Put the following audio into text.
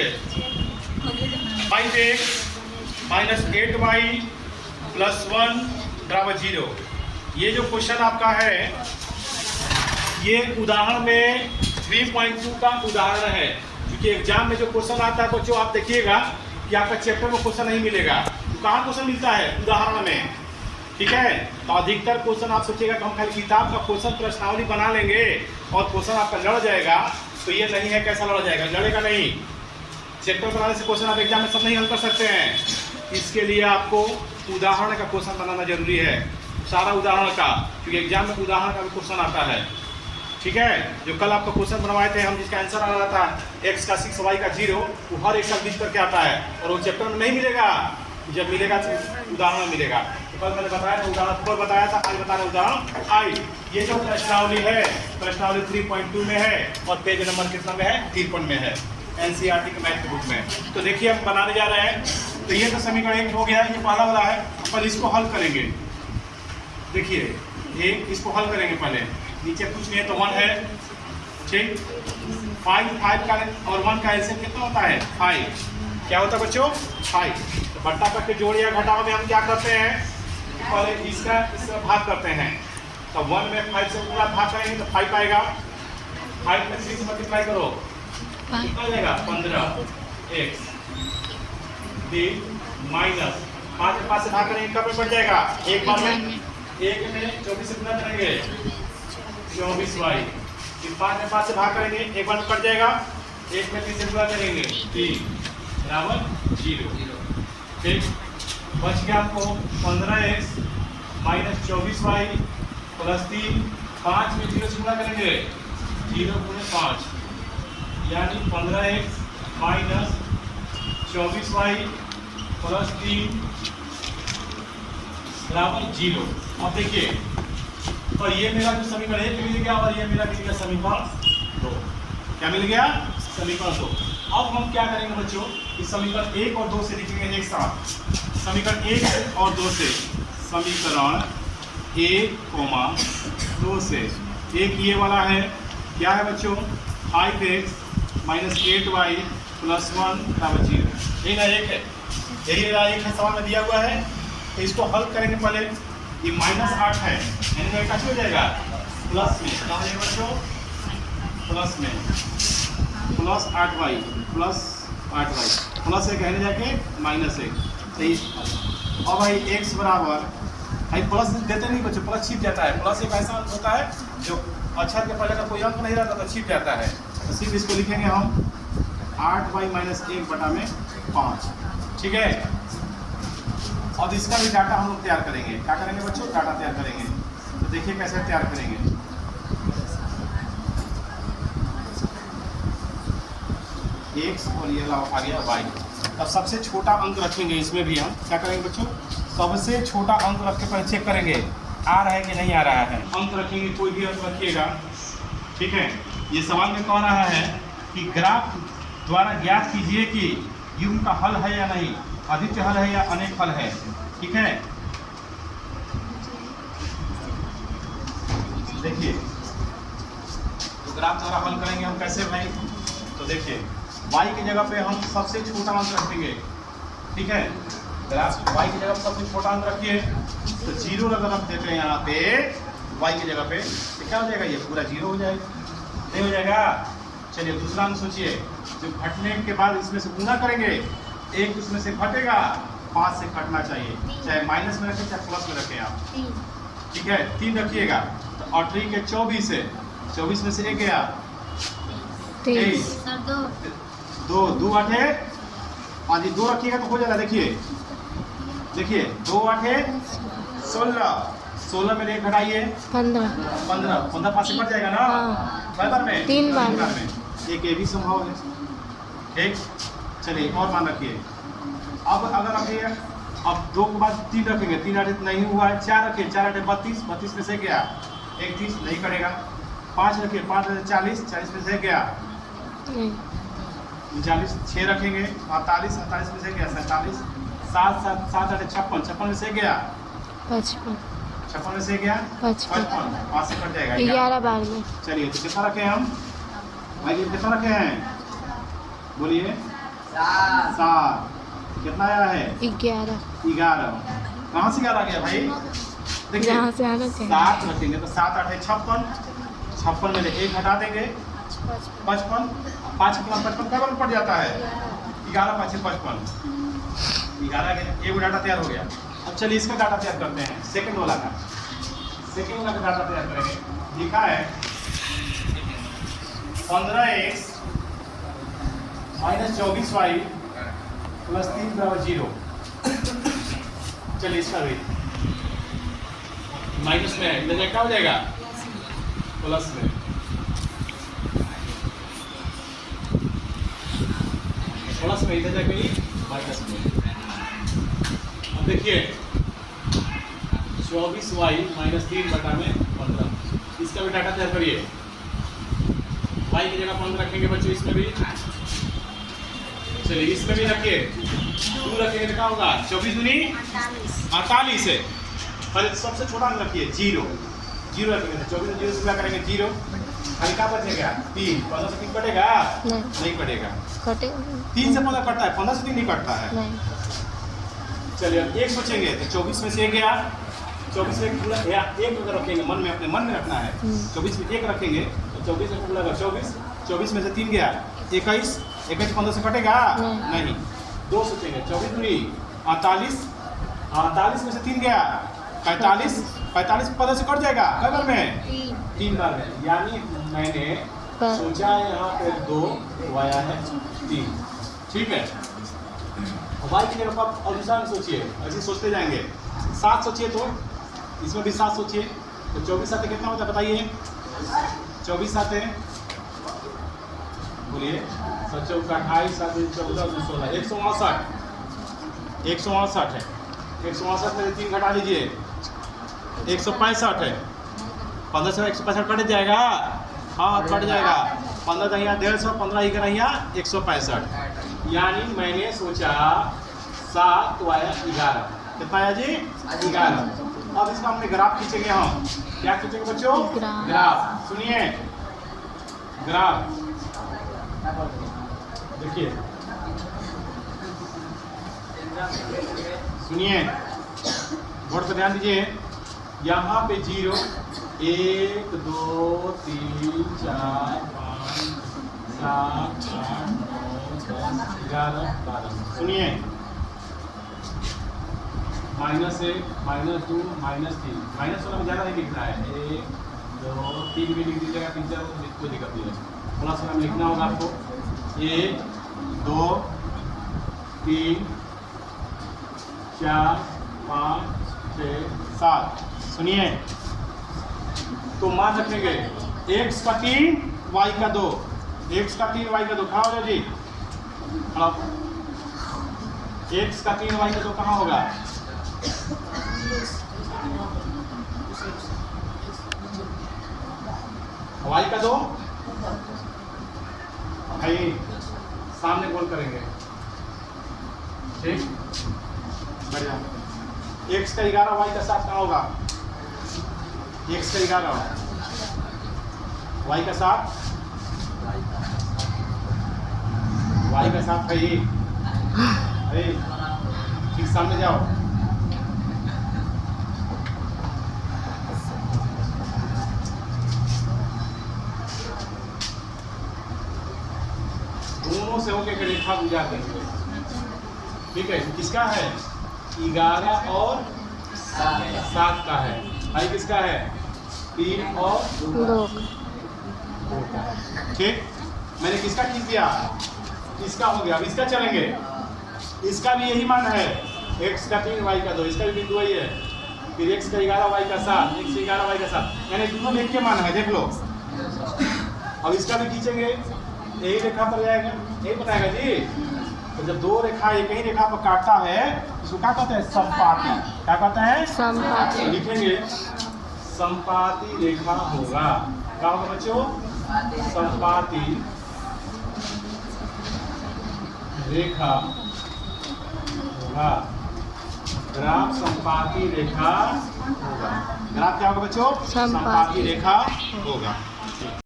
करेंगे 5x minus 8y plus 1 बराबर 0। ये जो क्वेश्चन आपका है ये उदाहरण में 3.2 का उदाहरण है, क्योंकि एग्जाम में जो क्वेश्चन आता है बच्चों आप देखिएगा कि आपका चैप्टर में क्वेश्चन नहीं मिलेगा। तो कहाँ क्वेश्चन मिलता है? उदाहरण में। ठीक है, तो अधिकतर क्वेश्चन आप सोचिएगा कि हम खाली किताब का क्वेश्चन प्रश्नावली बना लेंगे और क्वेश्चन आपका लड़ जाएगा, तो ये नहीं है। कैसा लड़ जाएगा? लड़ेगा नहीं। चैप्टर बनाने से क्वेश्चन आप एग्जाम में सब नहीं हल कर सकते हैं। इसके लिए आपको उदाहरण का क्वेश्चन बनाना जरूरी है, सारा उदाहरण का, क्योंकि एग्जाम में उदाहरण का भी क्वेश्चन आता है। ठीक है, जो कल आपका क्वेश्चन बनवाए थे हम, जिसका आंसर आ रहा था x का 6 y का 0, वो हर एक साल बीच करके आता है और वो चैप्टर में नहीं मिलेगा। जब मिलेगा तो उदाहरण मिलेगा। तो कल मैंने बताया था उदाहरण पर बताया था, आज बता रहे उदाहरण आई। ये जो प्रश्नावली है, प्रश्नावली 3.2 में है और पेज नंबर कितना में है? 53 में है, NCERT के मैथ बुक में। तो देखिए हम बनाने जा रहे हैं। तो ये तो समीकरण 1 हो गया, ये पहला वाला है। पर इसको हल करेंगे। देखिए ये इसको हल करेंगे पहले। नीचे कुछ नहीं है तो 1 है। ठीक, 5 का और 1 का एलसीएम कितना होता है? 5। क्या होता है बच्चों? 5। तो बट्टा करके जोड़ या घटाव में हम क्या करते हैं? पहले इसका भाग करते हैं। तो 1 में 5 से पूरा भाग करेंगे तो 5 आएगा। 5 में 3 से मल्टीप्लाई करो, कितना जाएगा? 15x माइनस 5 में 5 से भाग करेंगे कब में बढ़ जाएगा? एक बार में 1 में 24 से गुना करेंगे 24y। फिर 5 में 5 से भाग करेंगे, एक बार में कट जाएगा। 1 में 3 से गुना करेंगे 3 बराबर 0। ठीक, बच गया आपको 15x माइनस 24y प्लस 3। 5 में 0 से गुना करेंगे 0 गुणे 5, यानी 15x माइनस 24y प्लस 3 बराबर 0। अब देखिए, और ये मेरा जो समीकरण 1 मिल गया और ये मेरा मिल गया समीकरण 2। क्या मिल गया? समीकरण 2। अब हम क्या करेंगे बच्चों? इस समीकरण 1 और 2 से लिखेंगे एक साथ। समीकरण 1 और 2 से, समीकरण 1, 2 से। एक ये वाला है, क्या है बच्चों? 5x माइनस 8y प्लस 1 बराबर 0। यही ना एक है, यही मेरा एक है, सवाल में दिया हुआ है। तो इसको हल करेंगे पहले। ये माइनस 8 है, यानी मेरा कैसे हो जाएगा? प्लस में। क्या हो जाएगा बच्चों? प्लस में plus 8y plus 8y plus 1 कहने जाके माइनस 1। सही। अब भाई x बराबर, भाई प्लस देते नहीं बच्चों, प्लस छिप जाता है। प्लस एक ऐसा होता है जो अक्षर के पहले का कोई अंक नहीं रहता तो छिप जाता है। तो सिर्फ इसको लिखेंगे हम 8y माइनस 1 बटा में 5। ठीक है, और इसका भी डाटा हम लोग तैयार करेंगे। क्या करेंगे बच्चों? डाटा तैयार करेंगे। तो देखिए कैसे तैयार करेंगे। x और ये आ गया y। अब सबसे छोटा अंक रखेंगे इसमें भी हम। क्या करेंगे बच्चों? सबसे छोटा अंक रख के पहले चेक करेंगे आ रहा है कि नहीं आ रहा है। अंक रखेंगे, कोई भी अंक रखिएगा। ठीक है, ये सवाल में कह रहा है कि ग्राफ द्वारा ज्ञात कीजिए कि युग्म का हल है या नहीं, अद्वितीय हल है या अनेक हल है। ठीक है, देखिए तो ग्राफ द्वारा हल करेंगे हम कैसे भाई? तो देखिए y की जगह पे हम सबसे छोटा अंक रखेंगे। ठीक है, ग्राफ y की जगह पे सबसे छोटा अंक रखिए। तो 0 अगर हम देते हैं यहाँ पे y की जगह पे, तो क्या हो जाएगा? ये पूरा 0 हो जाएगा, नहीं हो जाएगा? चलिए दूसरा अंक सोचिए। जो घटने के बाद इसमें से गुना करेंगे, 1 इसमें से घटेगा, 5 से घटना चाहिए, चाहे माइनस में रखें चाहे प्लस में रखें आप। ठीक है, 3 रखिएगा। तो 8 के 24 है, 24 में से 1 गया 23, 2 2 8 है। हाँ जी, 2 रखिएगा तो हो जाएगा। देखिए देखिए 2 8 16, 16 में 1 घटाइए 15, 15 5 से कट जाएगा ना। बार में 3 बार में एक ये भी संभव है। ठीक, चलिए और मान रखिए। अब अगर रखिए, अब 2 के बाद 3 रखेंगे, 3 8 नहीं हुआ है, 4 रखिए, 4 8 32, 32 में से गया 31, नहीं करेगा। 5 रखिए, 5 8 40, 40 में से गया 39, 6 रखेंगे 48, 48 में से गया 47, 7 7 7 8 56, 56 में से गया 55, 56 में से गया 55, 5 से कट जाएगा 11 बार में। चलिए तो कितना रखे हम भाई? कितना रखे हैं बोलिए? 7 कितना आया है 11 11 कहाँ से 11 गया भाई देखिए जहाँ से आना चाहिए 7 रखेंगे तो 7 8 56 56 में से 1 हटा देंगे 55 5 55 कब पड़ जाता है 11 5 55 11 के एक डाटा तैयार हो गया। अब चलिए इसका डाटा तैयार करते हैं सेकंड वाला का डाटा तैयार करेंगे। लिखा है 15x माइनस 24y प्लस 3 बराबर 0। चलिए इसका भी माइनस में इधर जाके क्या हो जाएगा प्लस में, प्लस में इधर जाके माइनस में। अब देखिए 24y माइनस 3 बटा में 15, इसका भी डाटा तैयार करिए। y की जगह 15 रखेंगे बच्चों, इसमें भी चलिए इसमें भी रखिए 2 रखेंगे तो क्या होगा 24 दूनी 48 है। पहले सबसे छोटा में रखिए 0 रखेंगे तो 24 0 से क्या करेंगे 0, खाली क्या बचेगा 3, 15 से 3 कटेगा नहीं कटेगा, 3 से 15 कटता है, 15 से 3 नहीं कटता है। चलिए अब 1 बचेंगे तो 24 में से 1 गया, 24 में पूरा एक अगर रखेंगे मन में अपने मन में रखना है 24 में 1 रखेंगे तो 24 में पूरा 24 में से 3 गया 21 15 से कटेगा नहीं, 2 सोचेंगे 24 दूनी 48 में से 3 गया 45 15 से कट जाएगा कई बार में 3 बार में, यानी मैंने सोचा यहाँ पे 2 आया है 3। ठीक है y की जगह पर अनुसार सोचिए, ऐसे सोचते जाएंगे। 7 सोचिए तो इसमें भी 7 सोचिए तो 24 साथ कितना होता है बताइए 24 साथ बोलिए 7 28 7 14 16 159 है। 159 में 3 घटा लीजिए 165 है। 15 से 165 कट जाएगा, हाँ कट जाएगा। 15 दहिया 150, 15 ही करहिया 165, यानी मैंने सोचा 7 तो आया 11। कितना आया जी 11। अब इसका हमने ग्राफ खींचेंगे, हम क्या खींचेंगे बच्चों ग्राफ। सुनिए ग्राफ देखिए सुनिए बोर्ड पर ध्यान दीजिए। यहाँ पे 0 1 2 3 4 5 7 8 9 10 11 12। सुनिए -1 -2 -3, माइनस वाला में ज़्यादा नहीं लिखना है, 1 2 3 भी लिख दीजिएगा, 3 4 कोई दिक्कत नहीं है। प्लस वाला में लिखना होगा आपको 1 2 3 4 5 6 7। सुनिए तो मान रखेंगे x का 3 y का 2, x का 3 y का 2 कहाँ हो जी x का 3 y का 2 कहाँ होगा y का 2 भाई सामने गोल करेंगे। ठीक बढ़िया। x का 11 y का 7 कहाँ होगा x का 11 y का 7 है ये। ठीक सामने जाओ। दोनों से होके रेखा गुजार देंगे। ठीक है किसका है 11 और 7 का है, भाई किसका है 3 और 2। ठीक मैंने किसका खींच दिया इसका हो गया। अब इसका चलेंगे, इसका भी यही मान है x का 3 y का 2, इसका भी बिंदु वही है। फिर x का 11 y का 7, x का 11 y का 7, यानी दोनों एक के मान है देख लो। अब इसका भी खींचेंगे यही रेखा पर जाएगा, यही बताएगा जी। तो जब 2 रेखा एक ही रेखा पर काटता है इसको क्या कहते हैं समपाती। क्या कहते हैं समपाती। लिखेंगे समपाती रेखा होगा। क्या होगा बच्चों समपाती रेखा होगा। ग्राफ समपाती रेखा होगा। ग्राफ क्या होगा बच्चों समपाती रेखा होगा।